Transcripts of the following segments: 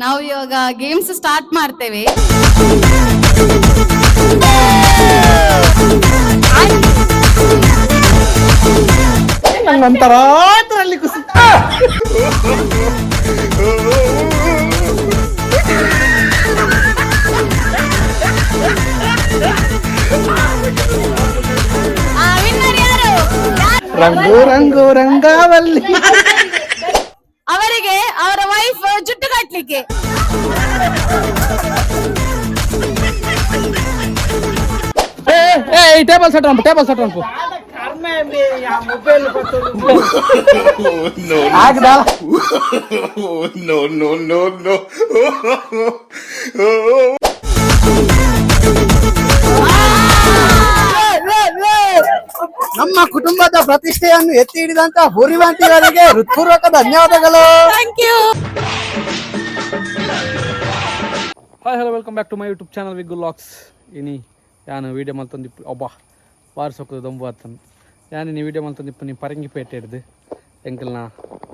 ನಾವು ಇವಾಗ games start ಮಾಡ್ತೇವೆ. ನಂತರ ಕುಸಿತ ರಂಗು ರಂಗು ರಂಗಾವಲ್ಲಿ ಅವರಿಗೆ ಅವರ ವೈಫ್ ಜುಟ್ಟು ಕಟ್ಲಿಕ್ಕೆ. ಟೇಬಲ್ ಸೆಟ್ ಉಂಟು ನಮ್ಮ ಕುಟುಂಬದ ಪ್ರತಿಷ್ಠೆಯನ್ನು ಎತ್ತಿ ಹಿಡಿದಂತ ಹುರಿವಂತಿಗಳಿಗೆ ಹೃತ್ಪೂರ್ವಕ ಧನ್ಯವಾದಗಳು. Hi hello welcome back to my YouTube channel ವಿಗ್ ವ್ಲಾಗ್ಸ್. ಇನಿ ಯಾನು ವೀಡಿಯೋ ಮಲ್ತೊಂದಿಪ್ಪು ಒಬ್ಬ ವಾರಸೊಕ್ಕದು ದೊಂಬು ಆತನು ಯಾನು ನೀ ವೀಡಿಯೋ ಮಲ್ತೊಂದಿಪ್ಪು ನೀ ಪರಂಗಿಪೇಟೆ ಹಿಡ್ದು ಎಂಕಲ್ನ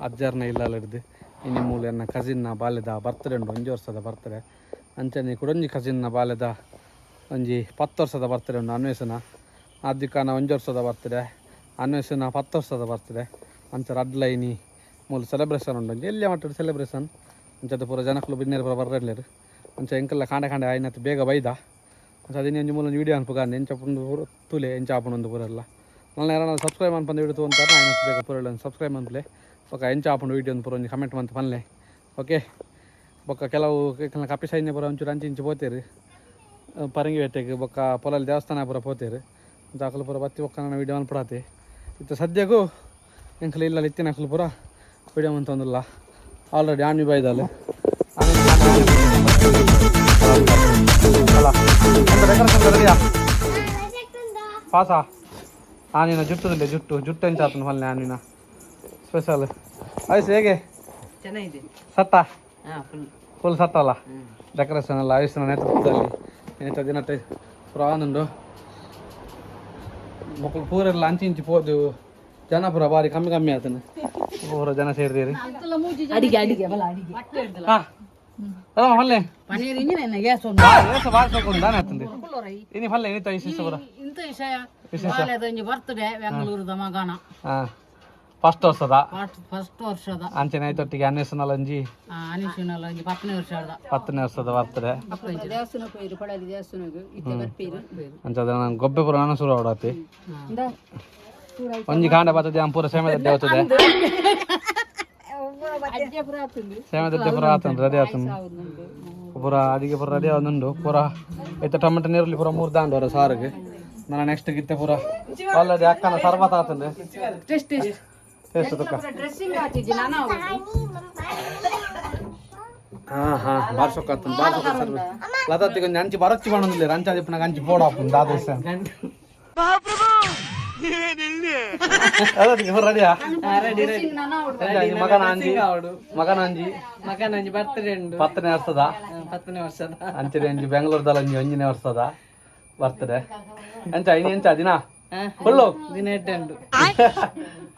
ಅಜ್ಜರ್ನ ಇಲ್ಲಲ್ಲ ಹಿಡ್ದು ಇನ್ನು ಮೂಲ ನನ್ನ ಕಸಿನ್ನ ಬಾಲ್ಯದ ಬರ್ತ್ಡೇ ಉಂಟು 1 ವರ್ಷದ ಬರ್ತ್ಡೇ ಅಂಚನೆ ಕುಡೊಂಜಿ ಕಸಿನ್ನ ಬಾಲ್ಯದ ಒಂಜಿ 10 ವರ್ಷದ ಬರ್ತ್ಡೇ ಉಂಟು ಅನ್ವೇಷಣ ಆದಿಕಾನ 1 ವರ್ಷದ ಬರ್ತ್ಡೇ ಅನ್ವೇಷಣ 10 ವರ್ಷದ ಬರ್ತ್ಡೇ ಅಂಚ ಅಡ್ಲ ಇನಿ ಮೂಲ ಸೆಲೆಬ್ರೇಷನ್ ಉಂಟು ಎಲ್ಲಿ ಮಾಡ್ತಾರೆ ಸೆಲೆಬ್ರೇಷನ್ ಅಂಚದ ಪೂರ ಜನಕ್ಕಳು ಬಿನ್ನೇರು ಪೂರ ಬರ್ರಲ್ಲೇರು ಅಂಚ ಎಂಕಲ್ಲ ಕಾಂಡೆ ಆಯ್ನತ್ತು ಬೇಗ ಬೈದ ಅಂಚ ಅದಿನ ಒಂಜಿ ಮೂಲ ವೀಡಿಯೋ ಅನ್ಪಗಾನೆ ಎಂಚಪ್ಪುಂದು ತುಲೆ ಎಂಚಾಪುಂದು ಪೂರೆಲ್ಲ ನನ್ನ ಯಾರನ್ನ ಸಬ್ಸ್ಕ್ರೈಬ್ ಅನ್ಪಂದು ಹಿಡಿತು ಅಂತಾರೆ ಆಯ್ನತ್ತು ಬೇಗ ಪೂರ ಸಬ್ಸ್ಕ್ರೈಬ್ ಅನ್ಪಲೆ ಬೊಕ್ಕ ಎಂಚಾಪುಂಡು ವೀಡಿಯೋ ಪೂರ ಒಂದು ಕಮೆಂಟ್ ಮಂತ್ ಪನ್ಲೆ ಓಕೆ ಬೊಕ್ಕ ಕೆಲವು ಕಪ್ಪಿ ಸೈನ್ಯ ಪೂರ ಒಂಚೂರು ಅಂಚಿ ಪೋತೇರು ಪರಂಗಿ ಬೇಟೆಗೆ ಬೊಕ್ಕ ಪೊಲಲ್ಲಿ ದೇವಸ್ಥಾನ ಪೂರ ಪೋತೇರು ದಾಖಲು ಪೂರ ಬತ್ತಿ ಬೊಕ್ಕ ನನ್ನ ವೀಡಿಯೋ ಅನ್ಪಡಾತೆ ಇತ್ತು ಸದ್ಯಕ್ಕೂ ಎಂಕಲು ಇಲ್ಲ ಇತ್ತಿನ ಅಕ್ಕಲು ಪೂರ ವೀಡಿಯೋ ಮಂತಂದಿಲ್ಲ ಆಲ್ರೆಡಿ ಆಣಿ ಬೈದಲ್ಲ ಪಾಸಾ ಆನಿನ ಜುಟ್ಟುದಿಲ್ಲ ಜುಟ್ಟು ಎಂಚಾತನು ಹೊಲ್ಲೆ ಆನಿನ ಸ್ಪೆಷಲ್ ಆಯ್ತು ಹೇಗೆ ಚೆನ್ನಾಗಿದೆ ಸತ್ತ ಫುಲ್ ಸತ್ತಲ್ಲ ಡೆಕೋರೇಷನ್ ಎಲ್ಲ ಆಯುಷ್ನ ನೇತೃತ್ವದಲ್ಲಿ ಏನಿತ ದಿನ ಪೂರ ಆನಂದು ಮಕ್ಕಳು ಪೂರೆಲ್ಲ ಇಂಚಿ ಪೋದು ಜನ ಪೂರ ಬಾರಿ ಕಮ್ಮಿ ಆತನು ಪೂರ ಜನ ಸೇರಿದ್ದೀರಿ ಅಡಿಗೆ ಹೊಲ್ಲೆ ಪನೀರ್ ಇಂಜಿನ ಗ್ಯಾಸ್ ದಾನೆ ಆಗ್ತದೆ ಇನಿ ಹೊಲ್ಲೆ ಏನಿತ ವಿಶೇಷ ಪೂರ ಇಂತ ವಿಷಯ ಬರ್ತಡೆ ಬೆಂಗಳೂರದ ಮಗನ ಫಸ್ಟ್ ವರ್ಷದ ಅಂಚನೆ ಆಯ್ತೊಟ್ಟಿಗೆ ಅನ್ವೇಷಣಲ್ ಒಂಜಿ ಅನಿಶಿನಲ್ಲ 10ನೇ ವರ್ಷದ ಬರ್ತಡೆ ದೇವಸ್ಥಾನ ಪೋಯಿರು ಪಡಲಿ ದೇವಸ್ಥಾನಕ್ಕೆ ಇತ್ತ ಬರ್ಪೀರು ಅಂಚದ ನಾನು ಗೊಬ್ಬೆ ಪುರ ನಾನು ಶುರು ಆಡಾತಿ ಒಂಜಿ ಕಾಂಡ ಬರ್ತದೆ ಪೂರ ಸೇಮದ ದೇವತದೆ ಸೇಮದ ಪೂರ ಆತನ್ ರೆಡಿ ಆತನ್ ಪೂರ ಅಡಿಗೆ ಪೂರ ರೆಡಿ ಆದುಂಡು ಪೂರ ಇತ್ತ ಟೊಮೆಟೊ ನೀರುಳ್ಳಿ ಪೂರ 3 ದಾಂಡು ಅವರ ಸಾರಿಗೆ ನನ್ನ ನೆಕ್ಸ್ಟ್ ಗಿತ್ತೆ ಪೂರ ಆಲ್ರೆಡಿ ಅಕ್ಕನ ಸರ್ಬತ್ ಆತಂದೆ ಟೇಸ್ಟ್ ತುಕ್ಕ ಹಾ ಬಾರ್ಸೊಕ್ಕ ಆತನ್ ಬಾರ್ಸೊಕ್ಕ ಸರ್ವ ಲತಾತಿಗೆ ಒಂಜಿ ಅಂಚಿ ಬರಚ್ಚಿ ಮಾಡೋದಿಲ್ಲ ರಂಚಾದಿ ಪುನಃ ಅಂಚಿ ಬೋಡ ಹಾಪುಂಡು ದಾದೋಸ ರೆಡಿಯಾ ಮಗನಾಂಜಿ ಬರ್ತಡೇ ಉಂಡು 10ನೇ ವರ್ಷದ ಅಂಚರಿ ಅಂಜಿ ಬೆಂಗಳೂರದಲ್ಲಿ ಒಂಜಿ 1ನೇ ವರ್ಷದ ಬರ್ತಡೇ ಎಂಚ ಎಂಚ ದಿನ ಫುಲ್ಲು ದಿನ ಎಡ್ಡು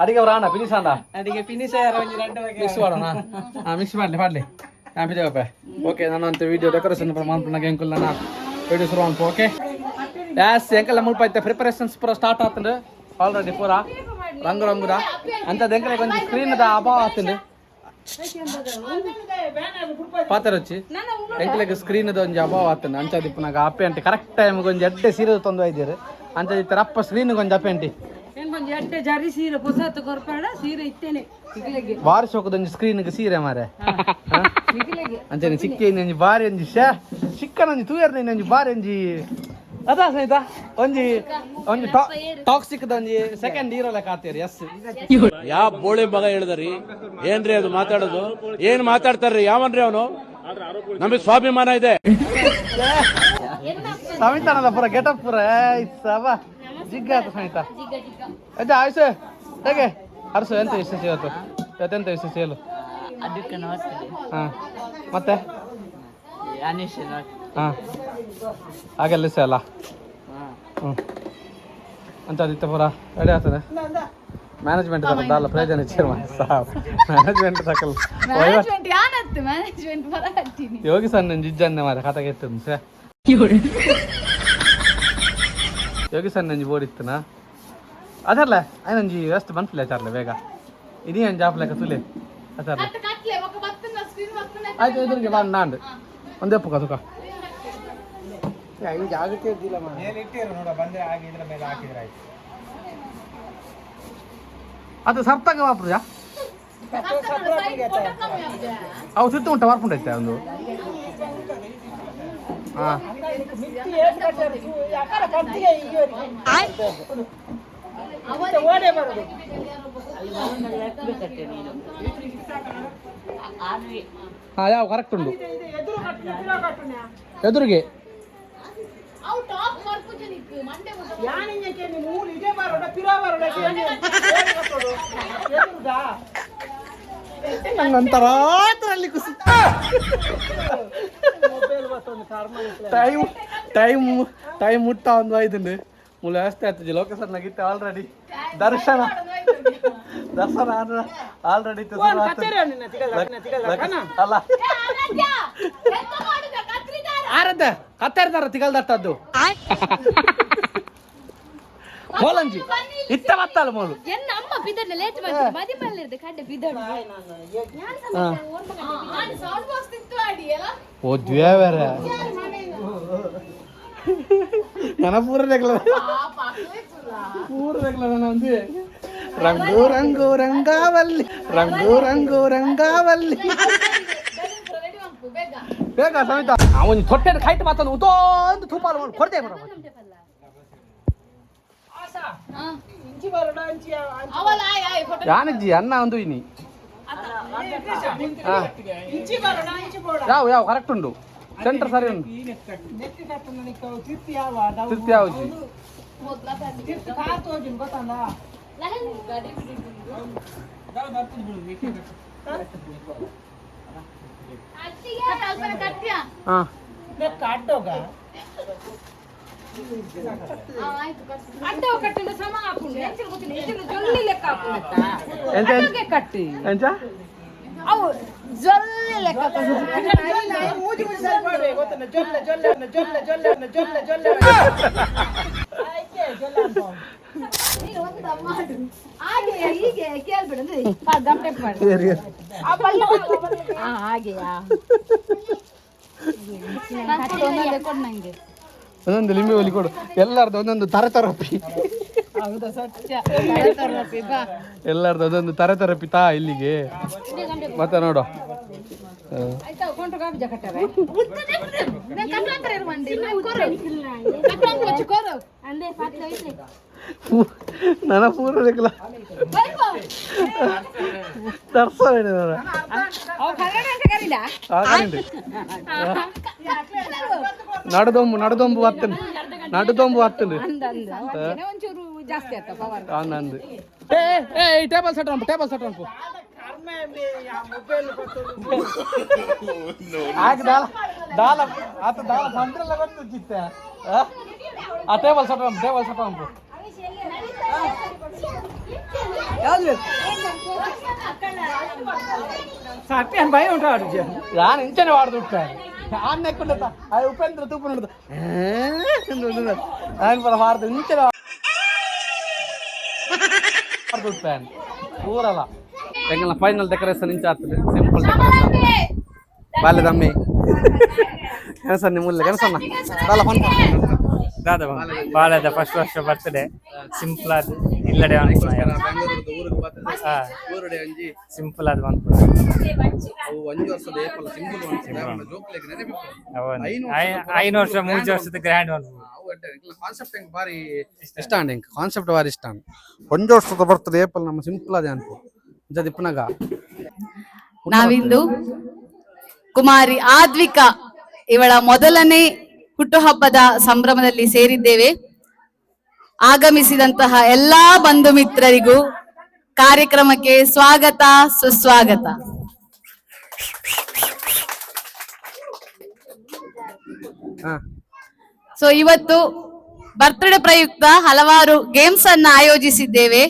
ಅಡಿಗೆ ಅವರ ಅಣ್ಣ ಫಿನಿಶ್ ಅಂಡ ಅಡಿಗೆ ಫಿನಿಶ್ ಮಿಕ್ಸ್ ಮಾಡೋಣ ಮಿಕ್ಸ್ ಮಾಡ್ಲಿ ಓಕೆ ನಾನು ಅಂತ ವಿಡಿಯೋ ಡೆಕೋರೇಷನ್ ಮಾಡ್ಕೊಂಡಾಗ ಎಂಕಲ್ ನಾನು ವಿಡಿಯೋ ಶುರು ಅನ್ಕೋ ಓಕೆ ಯಾಸ್ ಎಂಕಲ್ ಮುಲ್ಪ ಐತೆ ಪ್ರಿಪರೇಷನ್ಸ್ ಪೂರ ಸ್ಟಾರ್ಟ್ ಆತಂದು ಆಲ್ರೆಡಿ ಪೂರ ರಂಗುದ ಅಂಥದ್ದು ಎಂಕಲಿಗೆ ಒಂದು ಸ್ಕ್ರೀನ್ದ ಅಭಾವ ಆತಂದು ಪಾತರೊಚ್ಚಿ ಎಂಕಲಿಗೆ ಸ್ಕ್ರೀನ್ದ ಒಂಜಿ ಅಭಾವ ಆತಂದು ಅಂಚದಿ ಪುನಗ ಅಪ್ಪೆ ಅಂಟಿ ಕರೆಕ್ಟ್ ಟೈಮ್ಗೆ ಒಂಜಿ ಎಡ್ಡೆ ಸೀರೆ ತಂದು ಒಯ್ದಿರು ಅಂಚದಿ ಅಪ್ಪ ಸ್ಕ್ರೀನ್ಗೆ ಒಂಜಿ ಅಪ್ಪೆ ಅಂಟಿ ಬಾರಿ ಸೋಕದೊಂಜಿ ಸ್ಕ್ರೀನ್ಗೆ ಸೀರೆ ಮಾರೆ ಅಂಚನೆ ಸಿಕ್ಕಿ ಒಂಜಿ ಬಾರಿ ಒಂಜಿ ಸಿಕ್ಕನೊಂಜಿ ತೂಯರ್ನ ಒಂಜಿ ಬಾರಿ ಒಂಜಿ ಅದ ಸ್ನೇಹಿತ ಒಂಜಿ ಟಾಕ್ಸಿಕ್ ಒಂಜಿ ಸೆಕೆಂಡ್ ಹೀರೋ ಲೆಕ್ಕ ಆತೀರಿ ಎಸ್ ಯಾ ಬೋಳಿ ಮಗ ಹೇಳಿದ್ರಿ ಏನ್ರಿ ಅದು ಮಾತಾಡೋದು ಏನ್ ಮಾತಾಡ್ತಾರ್ರಿ ಯಾವನ್ರಿ ಅವನು ನಮಗೆ ಸ್ವಾಭಿಮಾನ ಇದೆ ಸಮಿತಾನದ ಪೂರ ಗೆಟಪ್ ಪೂರ ಸಬ ಜಿಗ್ಗ ಆಯ್ತು ಸಮಿತ ಅಜ್ಜ ಆಯ್ಸು ಹೇಗೆ ಅರಸು ಎಂತ ವಿಶೇಷ ಇವತ್ತೆಂತ ವಿಶೇಷ ಹೇಳು ಹಾ ಮತ್ತೆ ಹಾಂ ಹಾಗೆಲ್ಲ ಅಲ್ಲ ಹ್ಞೂ ಅಂತ ಪೂರ ರೆಡಿ ಆಗ್ತದೆ ಮ್ಯಾನೇಜ್ಮೆಂಟ್ ತಗೊಂಡಲ್ಲ ಪ್ರಯೋಜನ ಚೇರ್ ಮ್ಯಾನೇಜ್ಮೆಂಟ್ ತಕಲ್ ಆಯ್ತು ಮ್ಯಾನೇಜ್ಮೆಂಟ್ ಬರ ಹತ್ತೀನಿ ಯೋಗಿ ಸರ್ ನನ್ನ ಜಿಜ್ಜನ್ನೆ ಮಾರ ಕಥಗೆ ಎತ್ತದು ಸೇ ಯೋಗಿ ಸರ್ ನಂಜಿ ಬೋಡಿತ್ತನ ಅದರ್ಲ ನಂಜಿ ಎಷ್ಟು ಬಂತಿಲ್ಲ ಚಾರ್ಲೆ ಬೇಗ ಇದೀ ಅಂಜಿ ಆಪ್ಲೆಕ್ಕ ತುಲೆ ಅದರ್ಲ ಆಯ್ತು ಎದುರಿಗೆ ಬಾ ನಾಂಡು ಒಂದೇ ಪುಕ್ಕ ತುಕ ಜಾಗಕ್ಕೆ ಇದ್ದಿಲ್ಲ ಮೇಲೆ ಇಟ್ಟಿರು ನೋಡ ಬಂದ್ರೆ ಆಗಿ ಇದ್ರ ಮೇಲೆ ಹಾಕಿದ್ರೆ ಆಯ್ತು ಅದು ಸಪ್ತಾಗ ವಾಪುಜಾ ಅವು ಸುತ್ತ ಉಂಟ ವಾರ್ಪುಂಡೈತೆ ಒಂದು ಹಾಂ ಹಾಂ ಯಾವ ಕರೆಕ್ಟ್ ಉಂಟು ಎದುರಿಗೆ ನಂತರ ಖುಷಿ ಟೈಮ್ ಮುಟ್ಟ ಒಂದು ಆಯ್ತುಂಡು ಮುಲ್ಲ ಅಷ್ಟೇ ಆಗ್ತದೆ ಲೊಕೇಶನ್ ನಾಗಿತ್ತೆ ಆಲ್ರೆಡಿ ದರ್ಶನ ಆಲ್ರೆಡಿ ಅಲ್ಲ ಆರದ್ದ ಕತ್ತಾರ್ತಾರ ತಿಗಲ್ದಟ್ಟದ್ದು ಮೋಲಂಜಿ ಇತ್ತ ಮತ್ತಲ್ಲ ಮೋಲು ಎನ್ನ ಅಮ್ಮ ಬಿದರ್ನ ಲೇಟ್ ಮಾಡ್ತಾರೆ ಮದಿ ಮಲ್ಲಿರ್ದೆ ಕಡ್ಡೆ ಬಿದರ್ ಸೌಂಡ್ ಬಾಕ್ಸ್ ತಿಂತು ಆಡಿ ಅಲ್ಲ ಓ ದ್ವೇವರ ನನ್ನ ಪೂರ ನಂದು ರಂಗು ರಂಗು ರಂಗಾವಲ್ಲಿ ರಂಗು ರಂಗು ರಂಗಾವಲ್ಲಿ ಬೇಗ ಸಮಿತ ಅವನು ತೊಟ್ಟೆ ಕೈಟ್ ಮಾತಾನು ಉತ್ತೊಂದು ತುಪ್ಪಾಲು ಮಾಡಿ ಕೊಡ್ತೇ ಬರ ಯಾನಜ್ಜಿ ಅನ್ನ ಒಂದು ಇನಿ ಯಾವ ಕರೆಕ್ಟ್ ಉಂಟು ಸೆಂಟರ್ ಸರಿ ಉಂಟು ತೃಪ್ತಿ ಯಾವ್ದು ಹಾಂ ಎಂಚ ಅವು ಜೊಲ್ಲೆ ಲೆಕ್ಕ ಹೀಗೆ ಕೇಳ್ಬಿಡಂದ್ರೆ ಹಾಗೆಯಾ ಕೊಡು ನಂಗೆ ಒಂದೊಂದು ಲಿಂಬೆ ಒಲಿ ಕೊಡು ಎಲ್ಲರದ್ದು ಒಂದೊಂದು ತರತರಪಿ ಎಲ್ಲರದ್ದು ಒಂದೊಂದು ತರತರಪಿ ತಾ ಇಲ್ಲಿಗೆ ಮತ್ತೆ ನೋಡು ನನ್ನ ಪೂರ ನಡದೊಂಬು ನಡದೊಂಬು ಹತ್ತನು ನಡದೊಂಬು ಹತ್ತನು ನಂದು ಏ ಟೇಬಲ್ ಸೆಟ್ ಉಂಟು ಟೇಬಲ್ ಸೆಟ್ ಉಂಟು ದಾಲ ಆತ ದಾಲ ಸಂತ್ರಲ್ಲ ಬಂದಿತ್ತೆ ಆ ಟೇಬಲ್ ಸೆಟ್ ಉಂಟು ಟೇಬಲ್ ಸೆಟ್ ಉಂಟು ಭಯ ಉಂಟು ಆಡಿದ್ಯಾ ನಾನು ಇಂಚನೆ ವಾಡ್ದು ಬಿಟ್ಟೆ ನಾನು ನೆಕ್ಕೊಂಡ ಅದು ಉಪೇಂದ್ರ ತೂಪ ನೋಡುದು ನಾನು ಬರ ವಾರ್ದು ಇಂಚನೆ ವಾರ್ದು ಬಿಟ್ಟೆ ಊರಲ್ಲ ಹೆಂಗಲ್ಲ ಫೈನಲ್ ಡೆಕೋರೇಷನ್ ಇಂಚ ಆಗ್ತದೆ ಸಿಂಪಲ್ ಡೆಕೋರೇಷನ್ ಬಾಲ್ಯದಮ್ಮಿ ಕೆಲಸ ನಿಮ್ಮಲ್ಲ ಕೆಲಸನ ಬಾಲ ಫೋನ್ ದಾದ ಬಾಲದ ಫಸ್ಟ್ ವರ್ಷ ಬರ್ತಡೆ ಸಿಂಪಲ್ ಆದ ಇಲ್ಲಡೆ ಸಿಂಪಲ್ ಆದ ಐದು ವರ್ಷ 3 ವರ್ಷದ ಗ್ರ್ಯಾಂಡ್ ಕಾನ್ಸೆಪ್ಟ್ ಬಾರಿ ಇಷ್ಟ ಅಂಡ್ ಕಾನ್ಸೆಪ್ಟ್ ಬಾರಿ ಇಷ್ಟ ಒಂದು ವರ್ಷದ ಬರ್ತದೆ ಏಪಲ್ ನಮ್ಮ ಸಿಂಪಲ್ ಅದೇ ಅನ್ಕೋ ದಿಪ್ಪನಾಗ ನಾವಿಂದು ಕುಮಾರಿ ಆದ್ವಿಕಾ ಇವಳ ಮೊದಲನೇ ಹುಟ್ಟುಹಬ್ಬದ ಸಂಭ್ರಮದಲ್ಲಿ ಸೇರಿದ್ದೇವೆ. ಆಗಮಿಸಿದಂತಹ ಎಲ್ಲಾ ಬಂಧು ಮಿತ್ರರಿಗೂ ಕಾರ್ಯಕ್ರಮಕ್ಕೆ ಸ್ವಾಗತ ಸುಸ್ವಾಗತ. ಸೊ ಇವತ್ತು ಬರ್ತ್ಡೇ ಪ್ರಯುಕ್ತ ಹಲವಾರು ಗೇಮ್ಸ್ ಅನ್ನ ಆಯೋಜಿಸಿದ್ದೇವೆ.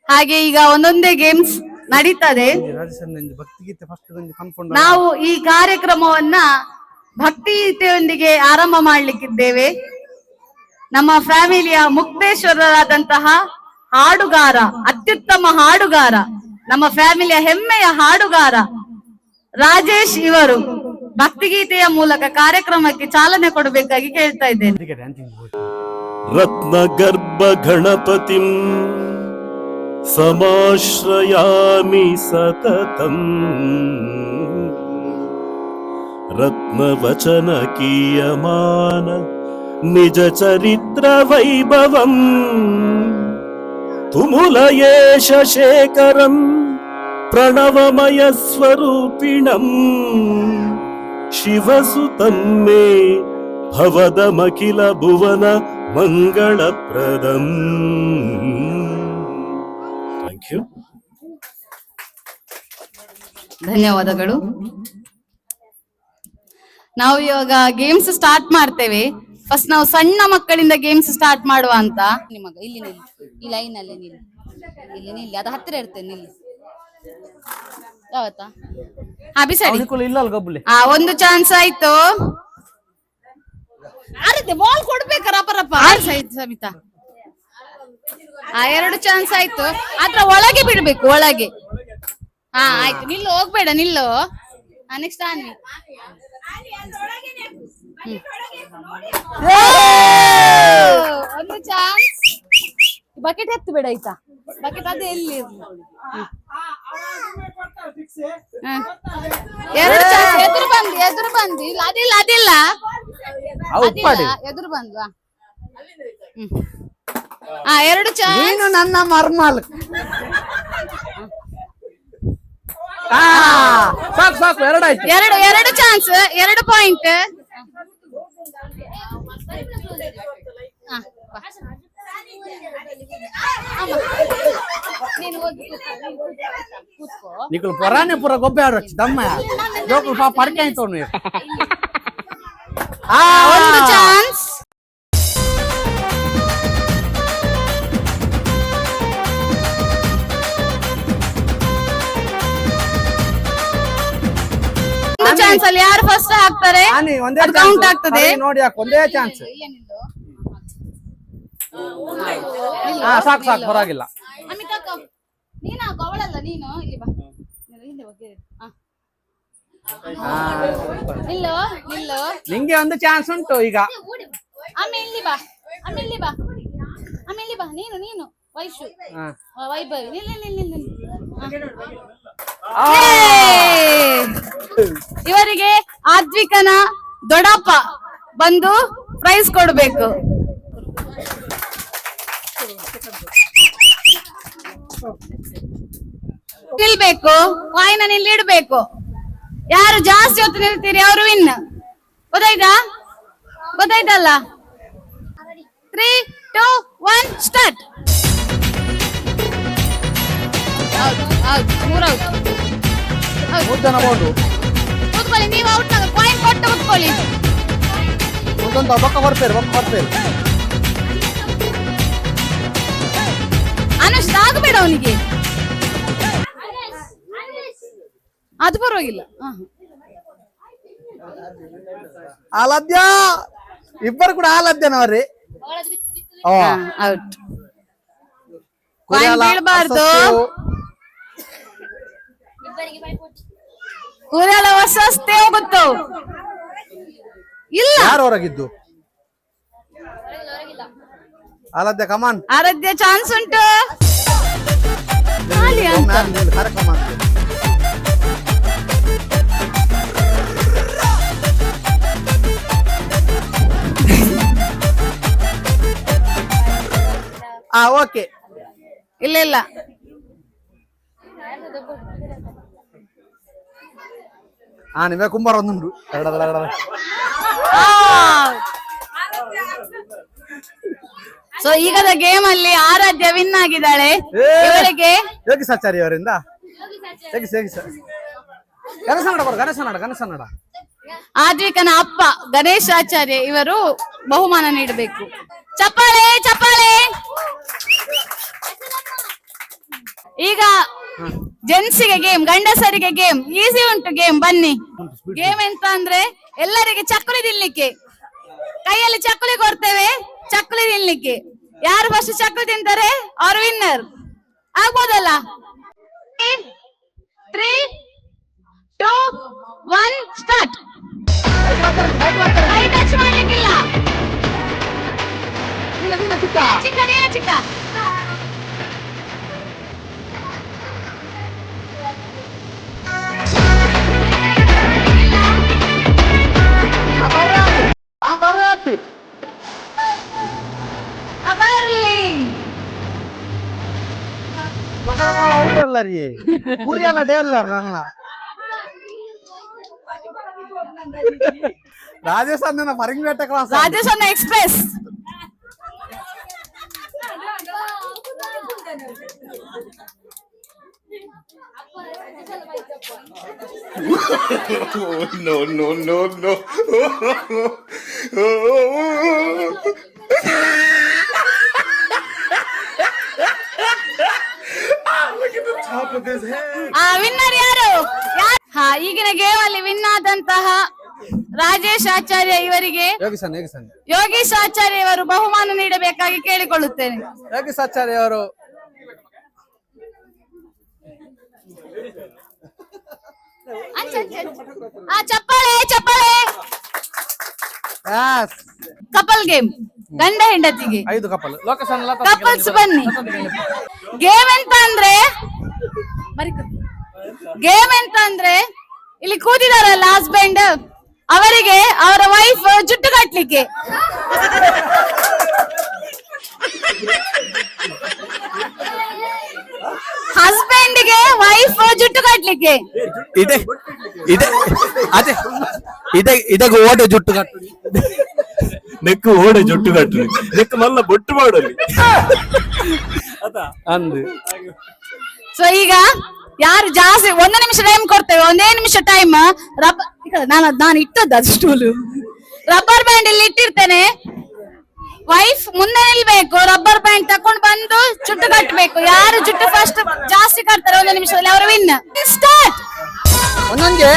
ಹಾಗೆ ಈಗ ಒಂದೊಂದೇ ಗೇಮ್ಸ್ ನಡೀತದೆ. ಭಕ್ತಿಗೀತೆ ಫಸ್ಟ್ ಕನ್ಫರ್ಮ್. ನಾವು ಈ ಕಾರ್ಯಕ್ರಮವನ್ನ ಭಕ್ತಿಗೀತೆಯೊಂದಿಗೆ ಆರಂಭ ಮಾಡ್ಲಿಕ್ಕಿದ್ದೇವೆ. ನಮ್ಮ ಫ್ಯಾಮಿಲಿಯ ಮುಕ್ತೇಶ್ವರರಾದಂತಹ ಹಾಡುಗಾರ, ಅತ್ಯುತ್ತಮ ಹಾಡುಗಾರ, ನಮ್ಮ ಫ್ಯಾಮಿಲಿಯ ಹೆಮ್ಮೆಯ ಹಾಡುಗಾರ ರಾಜೇಶ್ ಇವರು ಭಕ್ತಿಗೀತೆಯ ಮೂಲಕ ಕಾರ್ಯಕ್ರಮಕ್ಕೆ ಚಾಲನೆ ಕೊಡಬೇಕಾಗಿ ಕೇಳ್ತಾ ಇದ್ದೇನೆ. ರತ್ನಗರ್ಭ ಗಣಪತಿಂ ಸಮಾಶ್ರಯಾಮಿ ಸತತಂ ರತ್ನವಚನ ಕೀಯಮಾನ ನಿಜ ಚರಿತ್ರ ವೈಭವಂ ತುಮುಲಯೇಶ ಶೇಖರಂ ಪ್ರಣವಮಯ ಸ್ವರೂಪಿಣಂ ಶಿವಸುತಂ ಮೇ ಭವದಮಖಿಲ ಭುವನ ಮಂಗಳಪ್ರದಂ. Thank you. ಧನ್ಯವಾದಗಳು. ನಾವು ಇವಾಗ ಗೇಮ್ಸ್ ಸ್ಟಾರ್ಟ್ ಮಾಡ್ತೇವೆ. ಫಸ್ಟ್ ನಾವು ಸಣ್ಣ ಮಕ್ಕಳಿಂದ ಗೇಮ್ಸ್ ಸ್ಟಾರ್ಟ್ ಮಾಡುವ ಅಂತ. ನಿಮಗ ಇಲ್ಲಿ ನಿಲ್ಲಿ, ಈ ಲೈನ್ ಅಲ್ಲೇ ನಿಲ್ಲಿ, ಇಲ್ಲಿ ನಿಲ್ಲಿ, ಅದು ಹತ್ತಿರ ಇರ್ತೇನೆ ನಿಲ್ಲಿ. ಯಾವತ್ತಾ ಬಿಸಾಡಿ. ಇಲ್ಲ ಅಲ್ಲ ಗಬ್ಬುಲೆ. ಒಂದು ಚಾನ್ಸ್ ಆಯ್ತು. ಅರೆ ಬಾಲ್ ಕೊಡ್ಬೇಕ ರಪ್ಪ ಸಮಿತಾ. 2 ಚಾನ್ಸ್ ಆಯ್ತು. ಅದ್ರ ಒಳಗೆ ಬಿಡ್ಬೇಕು, ಒಳಗೆ. ಆಯ್ತು, ನಿಲ್ಲು, ಹೋಗ್ಬೇಡ, ನಿಲ್ಲು. ನೆಕ್ಸ್ಟ್ ಆನ್ವಿ. ಒಂದು ಚಾನ್ಸ್. ಬಕೆಟ್ ಎತ್ತು ಬೇಡ ಆಯ್ತಾ? ಬಕೆಟ್ ಅದೇ ಎಲ್ಲಿ? 2 ಚಾನ್ಸ್. ಎದುರು ಬಂದು ಇಲ್ಲ, ಅದಿಲ್ಲ ಎದುರು ಬಂದು. 2 ಚಾನ್ಸ್. ನನ್ನ ಮರ್ಮಾಲ್. ಸಾಕು 2 ಆಯ್ತು. 2 ಚಾನ್ಸ್, 2 ಪಾಯಿಂಟ್. నీకు పొరానే పూర గొప్పాడు దమ్మ జోకులు పాప పడకాయితో ಒಂದು ಚಾನ್ಸ್. ಚಾನ್ಸ್ ಅಲ್ಲಿ ಯಾರು ಫಸ್ಟ್ ಹಾಕ್ತಾರೆ ಕೌಂಟ್ ಆಗ್ತದೆ ನೋಡಿ. ಒಂದೇ ಚಾನ್ಸ್. ಸಾಕು ಪರವಾಗಿಲ್ಲ. ನೀನು ಅವಳಲ್ಲ, ನೀನು ಇಲ್ಲಿ ಬಾ. ನಿಲ್ಲು. ನಿಂಗೆ ಒಂದು ಚಾನ್ಸ್ ಉಂಟು ಈಗ. ಇಲ್ಲಿ ಬಾ. ನೀನು ವೈಶು ವೈಭವಿ ನಿಲ್ಲ. ಇವರಿಗೆ ಆದ್ವಿಕನ ದೊಡ್ಡಪ್ಪ ಬಂದು ಪ್ರೈಸ್ ಕೊಡ್ಬೇಕು. ನಿಲ್ಬೇಕು, ಕಾಯಿನ ನಿಲ್ಲಿಡ್ಬೇಕು. ಯಾರು ಜಾಸ್ತಿ ಹೊತ್ತು ನಿಲ್ತೀರಿ ಅವರು ವಿನ್. ಗೊತ್ತಾಯ್ತಲ್ಲ? 3, 2, 1 ಸ್ಟಾರ್ಟ್. ಕೂತ್ಕೊಳ್ಳಿ, ನೀವು ಔಟ್. ಕಾಯಿನ್ ಕೊಟ್ಟು ಕೂತ್ಕೊಳ್ಳಿ. ಅನುಷ್ ಆಗಬೇಡ ಅವನಿಗೆ, ಅದು ಪರವಾಗಿಲ್ಲ. ಆಲದ್ಯ ಇಬ್ಬರು ಕೂಡ ಆಲದ್ಯನವ್ರಿ. ಔಟ್. ಬೀಳ್ಬಾರ್ದು. ಕೂರೆಲ್ಲ ಹೊಸಸ್ತೇ ಹೋಗುತ್ತೋ ಇಲ್ಲ. ಯಾರು ಹೊರಗಿದ್ದು? ಆಲದ್ಯ ಕಮಾನ್. ಆರಾಧ್ಯ ಚಾನ್ಸ್ ಉಂಟು. ಓಕೆ. ಇಲ್ಲ ನೀವೇ ಕುಂಬಾರ ಒಂದುಂಟು. ಸೊ ಈಗದ ಗೇಮ್ ಅಲ್ಲಿ ಆರಾಧ್ಯ ವಿನ್ ಆಗಿದ್ದಾಳೆ. ಇವರಿಗೆ ಯೋಗಿಸಾಚಾರಿ ಅವರಿಂದ ಗಣೇಶನಡ ಆದ್ವಿಕನ ಅಪ್ಪ ಗಣೇಶಾಚಾರ್ಯ ಇವರು ಬಹುಮಾನ ನೀಡಬೇಕು. ಚಪ್ಪಾಳೆ. ಈಗ ಜೆಂಟ್ಸಿಗೆ ಗೇಮ್, ಗಂಡಸರಿಗೆ ಗೇಮ್, ಈಸಿ ಉಂಟು ಗೇಮ್. ಬನ್ನಿ. ಗೇಮ್ ಎಂತ ಅಂದ್ರೆ ಎಲ್ಲರಿಗೆ ಚಕ್ಕುಲಿ ತಿನ್ಲಿಕ್ಕೆ, ಕೈಯಲ್ಲಿ ಚಕ್ಕುಲಿ ಕೊಡ್ತೇವೆ, ಚಕ್ಕುಲಿ ತಿನ್ಲಿಕ್ಕೆ. ಯಾರು ಫಸ್ಟ್ ಚಕ್ಕುಲಿ ತಿಂತಾರೆ ಅವ್ರ ವಿನ್ನರ್. ಆಗ್ಬೋದಲ್ಲ? 3, 2, 1 ಸ್ಟಾರ್ಟ್. ಕೈ ಟಚ್ ಮಾಡ್ಲಿಕ್ಕಿಲ್ಲ. ಚಿಕ್ಕ Rajasthan Parangipete class, Rajasthan express. No, no, no, no. Winner ಯಾರು? ಈಗಿನ ಗೇಮ್ ಅಲ್ಲಿ ವಿನ್ ಆದಂತಹ ರಾಜೇಶ್ ಆಚಾರ್ಯ ಇವರಿಗೆ ಯೋಗೀಶ್ ಆಚಾರ್ಯ ಇವರು ಬಹುಮಾನ ನೀಡಬೇಕಾಗಿ ಕೇಳಿಕೊಳ್ಳುತ್ತೇನೆ. ಯೋಗೀಶ್ ಆಚಾರ್ಯ ಅವರು ಚಪ್ಪಾಳೆ ಚಪ್ಪಾಳೆ. ಕಪಲ್ ಗೇಮ್, ಗಂಡ ಹೆಂಡತಿಗೆ 5 ಕಪಲ್. ಲೊಕೇಶನ್ ಕಪಲ್ಸ್ ಬನ್ನಿ. ಗೇಮ್ ಎಂತ ಅಂದ್ರೆ ಇಲ್ಲಿ ಕೂತಿದಾರಲ್ಲ ಹಸ್ಬೆಂಡ್, ಅವರಿಗೆ ಅವರ ವೈಫ್ ಜುಟ್ಟು ಕಟ್ಲಿಕ್ಕೆ. ಹಸ್ಬೆಂಡ್ಗೆ ವೈಫ್ ಜುಟ್ಟು ಕಟ್ಲಿಕ್ಕೆ. ಇದಕ್ಕೆ ಓಡೆ ಜುಟ್ಟು ಕಟ್ಟು, ನೆಕ್ಕು ಓಡೆ ಜುಟ್ಟು ಕಟ್ಟು, ನೆಕ್ಕು ಮಲ್ಲ ಬೊಟ್ಟು ಮಾಡಲಿ ಅಂದು. ಸೊ ಈಗ ಯಾರು ಜಾಸ್ತಿ 1 ನಿಮಿಷ ಟೈಮ್ ಕೊಡ್ತೇವೆ, 1 ನಿಮಿಷ ಟೈಮ್. ನಾನು ಇಟ್ಟದ್ದು ಅದು ಸ್ಟೂಲು, ರಬ್ಬರ್ ಬ್ಯಾಂಡ್ ಇಲ್ಲಿ ಇಟ್ಟಿರ್ತೇನೆ. ವೈಫ್ ಮುಂದೆ ನಿಲ್ಬೇಕು, ರಬ್ಬರ್ ಬ್ಯಾಂಡ್ ತಕೊಂಡ್ ಬಂದು ಜುಟ್ಟು ಕಟ್ಟಬೇಕು. ಯಾರು ಜುಟ್ಟು ಫಸ್ಟ್ ಜಾಸ್ತಿ ಕಟ್ತಾರೆ 1 ನಿಮಿಷದಲ್ಲಿ ಅವರು ವಿನ್. ಸ್ಟಾರ್ಟ್. ಒಂದೊಂದೇ.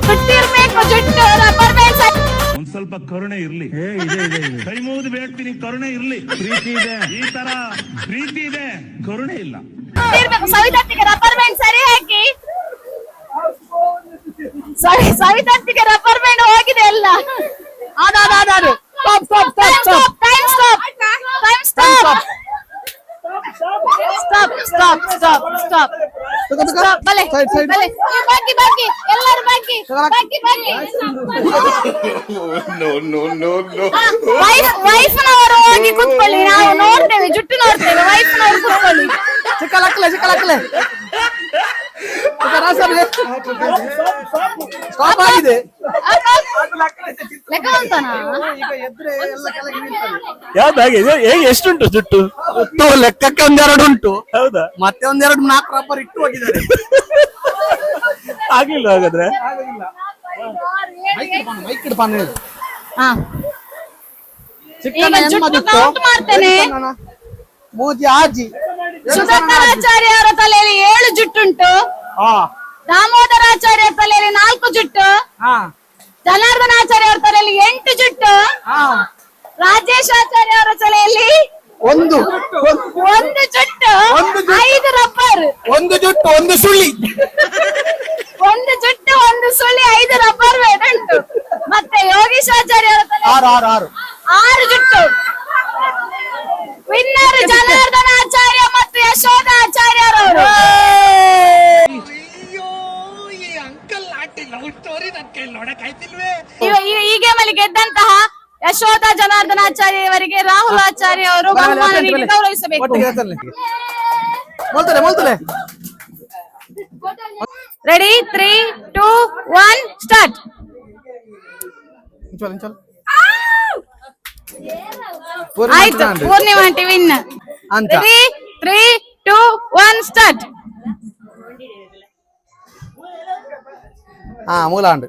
ಕಟ್ಟಿರ್ಬೇಕು ಜುಟ್ಟು, ರಬ್ಬರ್ ಬ್ಯಾಂಡ್. ಒಂದ್ ಸ್ವಲ್ಪ ಕರುಣೆ ಇರ್ಲಿ, ಕೈ ಮುಗಿದು ಬೇಡ್ತೀನಿ, ಕರುಣೆ ಇರ್ಲಿ. ಪ್ರೀತಿ ಇದೆ, ಈ ತರ ಪ್ರೀತಿ ಇದೆ, ಕರುಣೆ ಇಲ್ಲ. ಸವಿತತ್ತಿಗೆ ರಬ್ಬರ್ ಬ್ಯಾಂಡ್ ಸರಿ ಹಾಕಿ. ಸವಿತತ್ತಿಗೆ ರಬ್ಬರ್ ಬ್ಯಾಂಡ್ ಹೋಗಿದೆ ಎಲ್ಲ. ಸ್ಟಾಪ್. ಎಲ್ಲರೂ ಬಾಕಿ. No, no, no, no. ವೈಫ್ನವರು ಹೋಗಿ ಕುತ್ಕೊಳ್ಳಿ, ನಾವು ನೋಡ್ತೇವೆ, ಜುಟ್ಟು ನೋಡ್ತೇವೆ. ವೈಫ್ನವರು ಕುತ್ಕೊಳ್ಳಿ. ಚಿಕ್ಕಲಕ್ಕಲೆ ಸ್ಟಾಪ್ ಆಗಿದೆ. ಲೆಕ್ಕ ಅಂತಾನ ಯಾವ್ದಾಗಿದೆ? ಎಷ್ಟುಂಟು ಜುಟ್ಟು? ಲೆಕ್ಕಕ್ಕೆ 1-2 ಉಂಟು. ಹೌದಾ? ಮತ್ತೆ 1-2-4 ರಬ್ಬರ್ ಇಟ್ಟು ಹೋಗಿದ್ದಾರೆ. ಆಗ್ಲಿಲ್ಲ ಹಾಗಾದ್ರೆ? ಮಾಡ್ತೇನೆ. ಮೋದಿ ಆಜಿ ಸುಧಾಕರಾಚಾರ್ಯ ಅವರ ತಲೆಯಲ್ಲಿ 7 ಜುಟ್ಟುಂಟು. ದಾಮೋದರಾಚಾರ್ಯ ತಲೆಯಲ್ಲಿ 4 ಜುಟ್ಟು. ಜನಾರ್ದನಾಚಾರ್ಯ ಅವರ ತಲೆಯಲ್ಲಿ 8 ಜುಟ್ಟು. ರಾಜೇಶ್ ಆಚಾರ್ಯ ಅವರ ತಲೆಯಲ್ಲಿ 1 ಜುಟ್ಟು, 5 ರಬ್ಬರ್. 1 ಜುಟ್ಟು 1 ಸುಳ್ಳಿ. 1 ಜುಟ್ಟು 1 ಸುಳ್ಳಿ, 5 ರಬ್ಬರ್ ಬ್ಯಾಂಡ್ ಉಂಟು. ಮತ್ತೆ ಯೋಗೀಶ್ ಆಚಾರ್ಯ ಅವರ ತಲೆಯಲ್ಲಿ 6 ಜುಟ್ಟು. ವಿನ್ನರ್ ಜನಾರ್ದನಾಚಾರ್ಯ ಮತ್ತು ಯಶೋಧ ಆಚಾರ್ಯರವರು. ಈ ಗೇಮ್ ಅಲ್ಲಿ ಗೆದ್ದಂತಹ ಯಶೋಧ ಜನಾರ್ದನಾಚಾರ್ಯ ಇವರಿಗೆ ರಾಹುಲ್ ಆಚಾರ್ಯ ಅವರು ಬಹುಮಾನ ನೀಡಿ ಗೌರವಿಸಬೇಕು. ರೆಡಿ? 3, 2, 1 ಸ್ಟಾರ್ಟ್. ಆಯ್ತು, Purnima aunty win. Ready? 3, 2, 1 start. ಮೂಲಾಂಡ್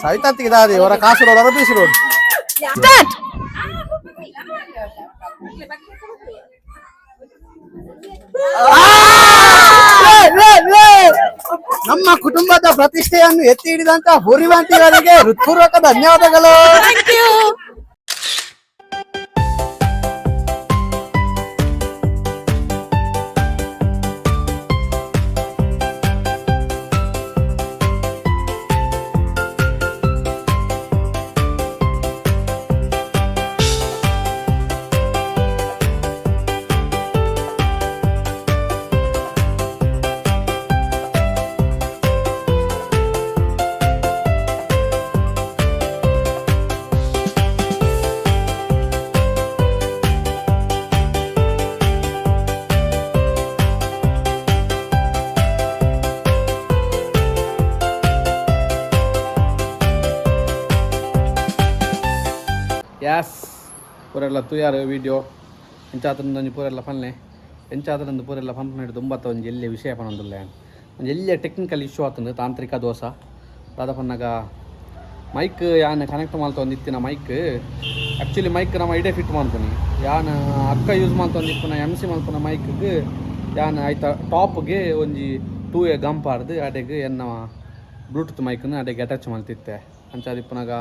ಸವಿತಾತ್ತಿಗೆ ದಾದಿ ಅವರ ಕಾಸು ರೋಡ್ ಅವರ ಬೀಸು ರೋಡ್. ಸ್ಟಾರ್ಟ್. ನಮ್ಮ ಕುಟುಂಬದ ಪ್ರತಿಷ್ಠೆಯನ್ನು ಎತ್ತಿ ಹಿಡಿದಂತ ಹುರಿವಂತಿಗಳಿಗೆ ಹೃತ್ಪೂರ್ವಕ ಧನ್ಯವಾದಗಳು. Thank you. ಯಾಸ್ ಪೂರೆಲ್ಲ ತುಯಾರು ವೀಡಿಯೋ ಎಂಚಾತನೊಂದು ಪೂರೆಲ್ಲ ಪನ್ನೆ ಎಂಚಾತನೊಂದು ಪೂರೆಲ್ಲ ಪಂಪ್ನ ತುಂಬತ್ತ ಒಂದು ಎಲ್ಲಿ ವಿಷಯ ಪನ್ನೊಂದಿಲ್ಲ ಒಂದು ಎಲ್ಲಿಯ ಟೆಕ್ನಿಕಲ್ ಇಶ್ಯೂ ಆಗ್ತದೆ ತಾಂತ್ರಿಕ ದೋಷ ದಾದ ಪನ್ನಾಗ ಮೈಕ್ ಯಾನ್ ಕನೆಕ್ಟ್ ಮಾಡ್ತಾ ಒಂದಿತ್ತಿನ ಮೈಕ್ ಆ್ಯಕ್ಚುಲಿ ಮೈಕ್ ನಮ್ಮ ಐಡಿಯಾ ಫಿಟ್ ಮಾಡ್ತೀನಿ ಯಾನ್ ಅಕ್ಕ ಯೂಸ್ ಮಾಡ್ತಾ ಒಂದಿತ್ತಿನ MC ಮಾಡ್ತಾನ ಮೈಕ್ಗೆ ಯಾನ್ ಆಯ್ತಾ ಟಾಪ್ಗೆ ಒಂಜಿ 2A ಗಂಪಾರ್ದು ಅಡೆಗೆ ಎನ್ನ ಬ್ಲೂಟೂತ್ ಮೈಕ್ನ ಅಡೆಗೆ ಅಟ್ಯಾಚ್ ಮಾಡ್ತಿತ್ತೆ ಅಂಚಾದಿಪ್ಪನಾಗ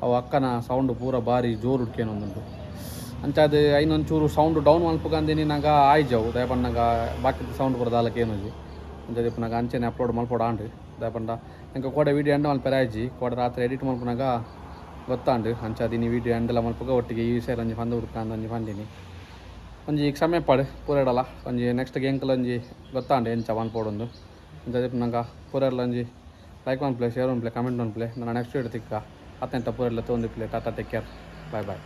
ಅವು ಅಕ್ಕನ ಸೌಂಡ್ ಪೂರ ಭಾರಿ ಜೋರು ಉಡ್ಕೇನೊಂದುಂಟು ಅಂಚಾದ ಐನೊಂಚೂರು ಸೌಂಡ್ ಡೌನ್ ಮಲ್ಪಕಂದಿನಾಗ ಆಯ್ಜವು ದಯಪಣ್ಣಾಗ ಬಾಕಿ ಸೌಂಡ್ ಪೂರ ದಾಲಕ್ಕೇನೋಜಿ ಅಂಚಾದಿಪ್ಪನಾಗ ಅಂಚೆನೆ ಅಪ್ಲೋಡ್ ಮಲ್ಪೋಡಾಂಡು ದಯಪಂಡ ನಂಗೆ ಕೋಡೆ ವೀಡಿಯೋ ಎಂಡ್ ಮಲ್ಪ ಪೆರಾಯ್ಜಿ ಕೋಡೆ ರಾತ್ರಿ ಎಡಿಟ್ ಮಲ್ಪನಾಗ ಗೊತ್ತಾಂಡು ಅಂಚಾದಿನಿ ವೀಡಿಯೋ ಎಂಡೆಲ್ಲ ಮಲ್ಪಗ ಒಟ್ಟಿಗೆ ಈ ವಿಷಯ ಒಂಜಿ ಪಂದು ಹುಡ್ಕಂದು ಒಂಜಿ ಪಂದಿನಿ ಒಂಜಿ ಕ್ಷಮೆ ಪಡು ಪೂರೆಡಲ್ಲ ಒಂಜಿ ನೆಕ್ಸ್ಟ್ ಎಂಕಲ್ ಒಂಜಿ ಗೊತ್ತಾಂಡು ಎಂಚ ಮಲ್ಪೋಡೊಂದು ಅಂಚಾದಿಪ್ಪನಾಗ ಪೂರೆಲ್ಲ ಒಂಜಿ ಲೈಕ್ ಒನ್ ಪ್ಲೇ ಶೇರ್ ಒನ್ ಪ್ಲೇ ಕಮೆಂಟ್ ಒನ್ ಪ್ಲೇ ನನ್ನ ನೆಕ್ಸ್ಟ್ ವೀಡಿಯೋ ತಿಕ್ಕ ಅತ್ತೆಂಟ ಪೂರೆಲ್ಲ ತೊಂದಿಪ್ಲೆ ಟಾಟಾ ಟೇಕ್ ಕೇರ್ ಬಾಯ್ ಬಾಯ್.